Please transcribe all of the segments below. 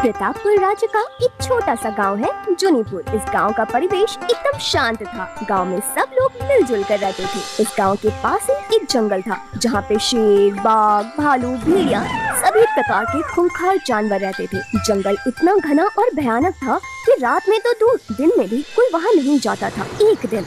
प्रतापपुर राज्य का एक छोटा सा गांव है जुनीपुर। इस गांव का परिवेश एकदम शांत था। गांव में सब लोग मिलजुल कर रहते थे। इस गांव के पास ही एक जंगल था जहाँ पे शेर, बाघ, भालू, भेड़िया सभी प्रकार के खूंखार जानवर रहते थे। जंगल इतना घना और भयानक था कि रात में तो दूर, दिन में भी कोई वहाँ नहीं जाता था। एक दिन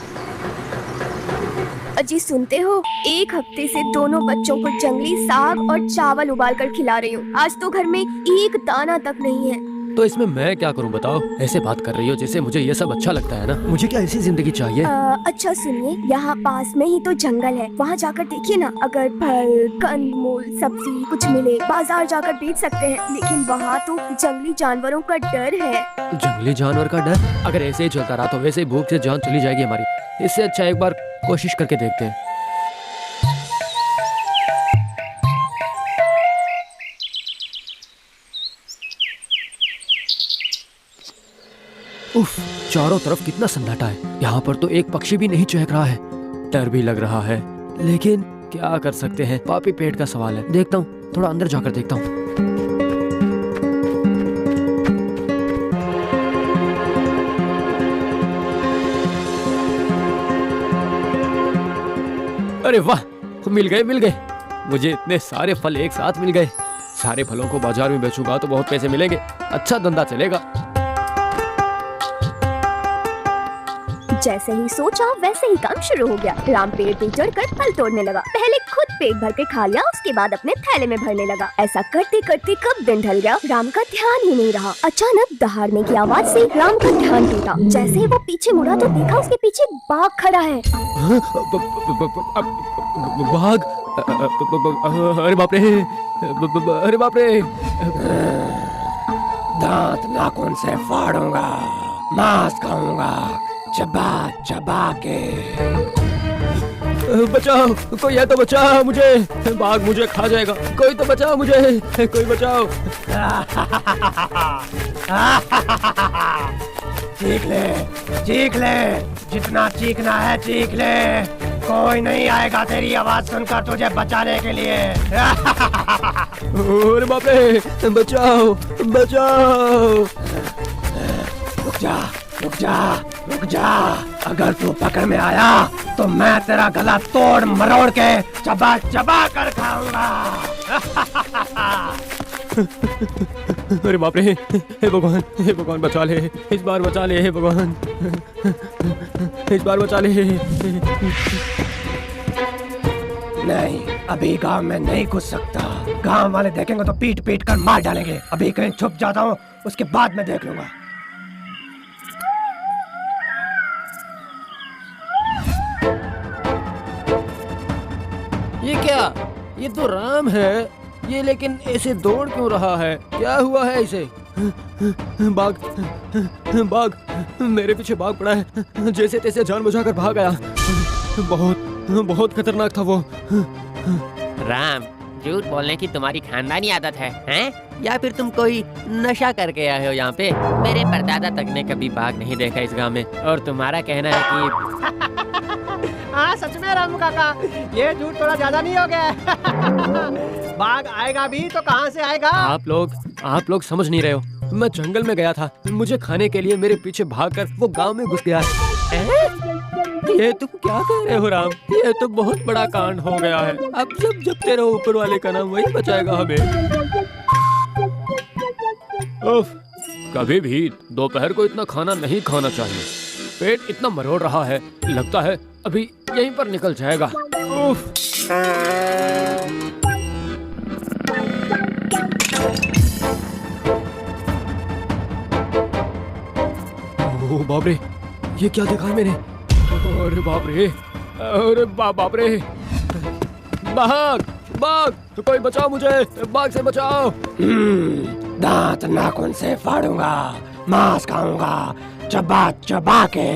अजी सुनते हो, एक हफ्ते से दोनों बच्चों को जंगली साग और चावल उबाल कर खिला रही हूँ। आज तो घर में एक दाना तक नहीं है। तो इसमें मैं क्या करूं बताओ? ऐसे बात कर रही हो जैसे मुझे ये सब अच्छा लगता है ना। मुझे क्या ऐसी जिंदगी चाहिए? अच्छा सुनिए, यहाँ पास में ही तो जंगल है, वहाँ जाकर देखिए ना। अगर फल, कंदमूल, सब्जी कुछ मिले, बाजार जाकर बेच सकते हैं। लेकिन वहाँ तो जंगली जानवरों का डर है। जंगली जानवर का डर? अगर ऐसे ही चलता रहा तो वैसे ही भूख से जान चली जाएगी हमारी। इससे अच्छा एक बार कोशिश करके देखते हैं। उफ, चारों तरफ कितना सन्नाटा है। यहाँ पर तो एक पक्षी भी नहीं चहक रहा है। डर भी लग रहा है, लेकिन क्या कर सकते हैं, पापी पेट का सवाल है। देखता हूँ, थोड़ा अंदर जाकर देखता हूँ। अरे वाह, मिल गए। मुझे इतने सारे फल एक साथ मिल गए। सारे फलों को बाजार में बेचूंगा तो बहुत पैसे मिलेंगे। अच्छा धंधा चलेगा। जैसे ही सोचा वैसे ही काम शुरू हो गया। राम पेड़ पे चढ़कर फल तोड़ने लगा। पहले खुद पेट भर के खा लिया, उसके बाद अपने थैले में भरने लगा। ऐसा करते करते कब दिन ढल गया, राम का ध्यान ही नहीं रहा। अचानक दहाड़ने की आवाज से राम का ध्यान टूटा। जैसे ही वो पीछे मुड़ा तो देखा उसके पीछे बाघ खड़ा है। बाघ? अरे बाप रे, अरे बाप रे। दांत नाखून से फाड़ूंगा, मांस खाऊंगा, चबा चबा के। बचाओ, कोई है तो बचाओ मुझे। बाघ मुझे खा जाएगा। कोई तो बचाओ मुझे, कोई बचाओ। चीख ले, जितना चीखना है चीख ले। कोई नहीं आएगा तेरी आवाज सुनकर तुझे बचाने के लिए। अरे बाप रे, बचाओ बचाओ। रुक जा। अगर तू पकड़ में आया तो मैं तेरा गला तोड़ मरोड़ के चबा चबा कर खाऊंगा। अरे बाप रे, हे भगवान बचा ले। इस बार बचा ले हे भगवान, इस बार बचा ले। नहीं, अभी गांव में नहीं घुस सकता। गांव वाले देखेंगे तो पीट पीट कर मार डालेंगे। अभी कहीं छुप जाता हूँ, उसके बाद मैं देख लूंगा। ये क्या? ये तो राम है। ये लेकिन ऐसे दौड़ क्यों रहा है? क्या हुआ है इसे? बाघ, मेरे पीछे बाघ पड़ा है। जैसे तैसे जान बचाकर भाग गया। बहुत खतरनाक था वो। राम, झूठ बोलने की तुम्हारी खानदानी आदत है, हैं? या फिर तुम कोई नशा करके आए हो यहाँ पे? मेरे परदादा तक ने कभी बाघ नहीं देखा इस गांव में, और तुम्हारा कहना है कि हाँ सच में रामू काका, ये झूठ थोड़ा ज्यादा नहीं हो गया? बाघ आएगा भी तो कहाँ से आएगा? आप लोग समझ नहीं रहे हो। मैं जंगल में गया था, मुझे खाने के लिए मेरे पीछे भागकर वो गांव में घुस गया है। ये तुम क्या कह रहे हो राम? ये तो बहुत बड़ा कांड हो गया है। अब सब जपते रहो, ऊपर वाले का नाम वही बचाएगा हमें। उफ, कभी भी दोपहर को इतना खाना नहीं खाना चाहिए। पेट इतना मरोड़ रहा है, लगता है अभी यहीं पर निकल जाएगा। उफ। ओह बाप रे, ये क्या देखा है मैंने? अरे बाप रे, अरे बाप रे। बाघ, कोई बचाओ मुझे, बाघ से बचाओ। दांत नाखून से फाड़ूंगा, मांस खाऊंगा, चबा चबा के।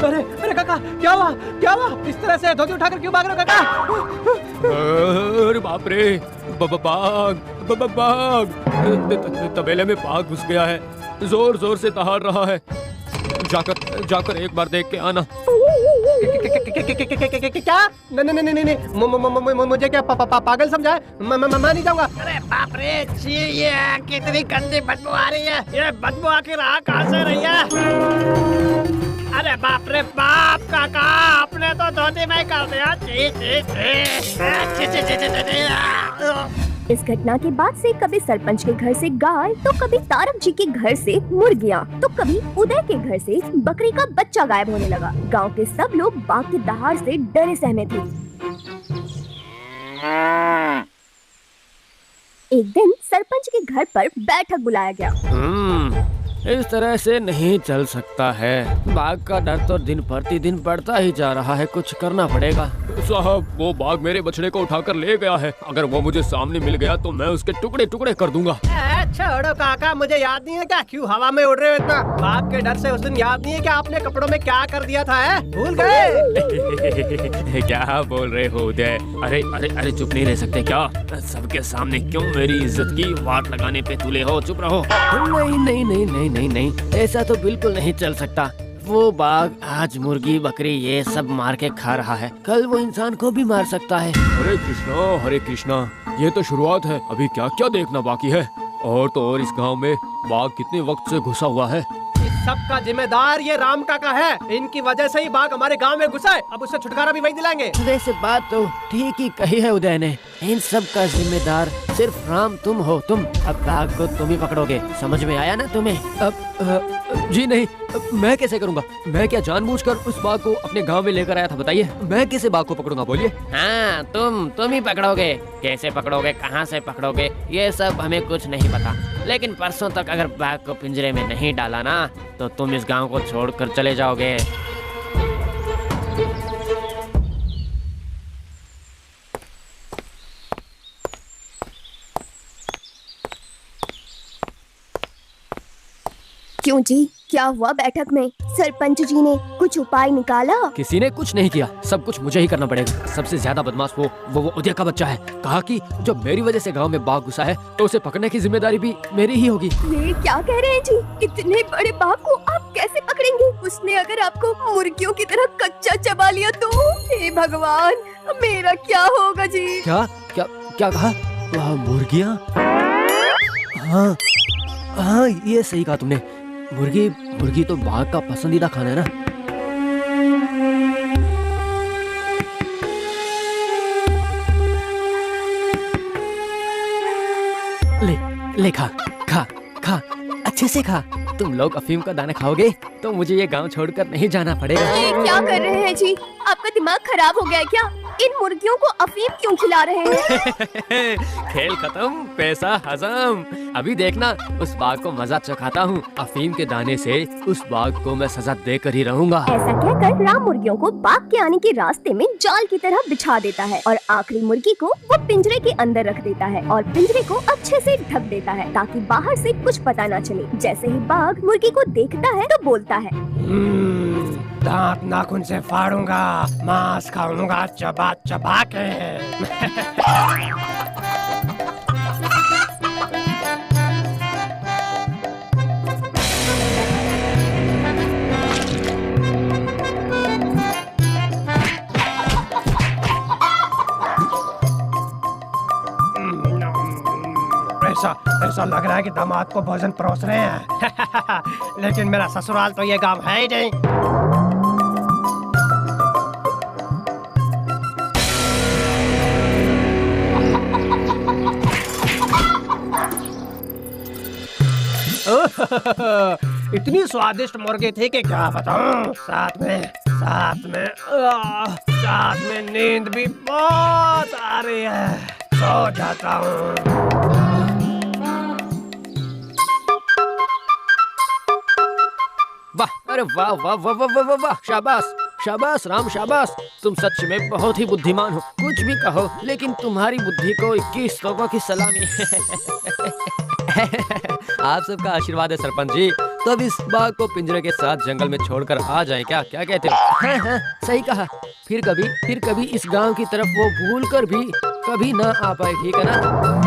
अरे काका, क्या हुआ? इस तरह से धोती उठाकर क्यों भाग रहे हो काका? अरे बाप रे, बाघ। तबेले में बाघ घुस गया है, जोर जोर से दहाड़ रहा है। जाकर एक बार देख के आना। क्या? नहीं, मुझे क्या पागल समझा है? मैं नहीं जाऊंगा। अरे बाप रे, ये कितनी गंदी बदबू आ रही है। ये बदबू आखिर आ कहाँ से रही है? अरे बाप रे बाप, काका आपने तो धोती में कर दिया। इस घटना के बाद से कभी सरपंच के घर से गाय, तो कभी तारक जी के घर से मुर्गियाँ, तो कभी उदय के घर से बकरी का बच्चा गायब होने लगा। गांव के सब लोग बाघ की दहाड़ से डरे सहमे थे। एक दिन सरपंच के घर पर बैठक बुलाया गया। इस तरह से नहीं चल सकता है। बाघ का डर तो दिन प्रतिदिन बढ़ता ही जा रहा है। कुछ करना पड़ेगा। साहब, वो बाघ मेरे बछड़े को उठाकर ले गया है। अगर वो मुझे सामने मिल गया तो मैं उसके टुकड़े टुकड़े कर दूंगा। छोड़ो काका, मुझे याद नहीं है क्या क्यों हवा में उड़ रहे हो इतना? बाघ के डर से उस दिन याद नहीं है क्या आपने कपड़ों में क्या कर दिया था? है भूल गए? क्या बोल रहे हो उदय? अरे अरे अरे, चुप नहीं रह सकते क्या? सबके सामने क्यों मेरी इज्जत की वाट लगाने पे तुले हो? चुप रहो। नहीं नहीं नहीं नहीं नहीं नहीं, ऐसा तो बिल्कुल नहीं चल सकता। वो बाघ आज मुर्गी बकरी ये सब मार के खा रहा है, कल वो इंसान को भी मार सकता है। हरे कृष्णा, ये तो शुरुआत है। अभी क्या क्या देखना बाकी है। और तो और इस गांव में बाघ कितने वक्त से घुसा हुआ है। इस सब का जिम्मेदार ये राम काका है। इनकी वजह से ही बाघ हमारे गांव में घुसा है। अब उससे छुटकारा भी वही दिलाएंगे। वैसे बात तो ठीक ही कही है उदय ने। इन सब का जिम्मेदार सिर्फ राम तुम हो। तुम अब बाघ को तुम ही पकड़ोगे, समझ में आया ना तुम्हें? जी नहीं, मैं कैसे करूँगा? मैं क्या जानबूझकर उस बाघ को अपने गांव में लेकर आया था? बताइए, मैं कैसे बाघ को पकड़ूंगा? बोलिए। हाँ, तुम ही पकड़ोगे। कैसे पकड़ोगे, कहाँ से पकड़ोगे, ये सब हमें कुछ नहीं पता। लेकिन परसों तक अगर बाघ को पिंजरे में नहीं डाला ना, तो तुम इस गांव को छोड़कर चले जाओगे। क्यों जी, क्या हुआ बैठक में? सरपंच जी ने कुछ उपाय निकाला? किसी ने कुछ नहीं किया, सब कुछ मुझे ही करना पड़ेगा। सबसे ज्यादा बदमाश वो उदय का बच्चा है। कहा कि जब मेरी वजह से गांव में बाघ घुसा है तो उसे पकड़ने की जिम्मेदारी भी मेरी ही होगी। ये क्या कह रहे हैं जी? इतने बड़े बाघ को आप कैसे पकड़ेंगे? उसने अगर आपको मुर्गियों की तरह कच्चा चबा लिया तो? हे भगवान, मेरा क्या होगा जी? क्या क्या क्या कहा? मुर्गियाँ? हाँ, ये सही कहा तुमने। मुर्गी तो बाघ का पसंदीदा खाना है ना। ले खा अच्छे से खा। तुम लोग अफीम का दाना खाओगे तो मुझे ये गांव छोड़कर नहीं जाना पड़ेगा। ये क्या कर रहे हैं जी? आपका दिमाग खराब हो गया है क्या? इन मुर्गियों को अफीम क्यों खिला रहे हैं? खेल खत्म, पैसा हजम। अभी देखना, उस बाघ को मजा चखाता हूँ। अफीम के दाने से उस बाघ को मैं सजा देकर ही रहूंगा। ऐसा कहकर राम मुर्गियों को बाघ के आने के रास्ते में जाल की तरह बिछा देता है और आखिरी मुर्गी को वो पिंजरे के अंदर रख देता है और पिंजरे को अच्छे से ढक देता है ताकि बाहर से कुछ पता न चले। जैसे ही बाघ मुर्गी को देखता है तो बोलता है, दांत नाखून से फाड़ूंगा, मांस खाऊंगा चबा चबा के। ऐसा लग रहा है कि दामाद को भोजन परोस रहे हैं। लेकिन मेरा ससुराल तो ये गांव है ही नहीं। इतनी स्वादिष्ट मुर्गी थी कि क्या बताऊं। साथ में नींद भी बहुत आ रही है। सो जाता हूँ। वाह, अरे वाह वाह वाह वाह वाह वाह, शाबाश राम, शाबाश। तुम सच में बहुत ही बुद्धिमान हो। कुछ भी कहो, लेकिन तुम्हारी बुद्धि को 21 तोपों की सलामी। आप सबका आशीर्वाद है सरपंच जी। तो अब इस बाघ को पिंजरे के साथ जंगल में छोड़कर आ जाएं क्या? क्या कहते हो? हाँ, सही कहा। फिर कभी इस गांव की तरफ वो भूल कर भी कभी ना आ पाए, ठीक है ना?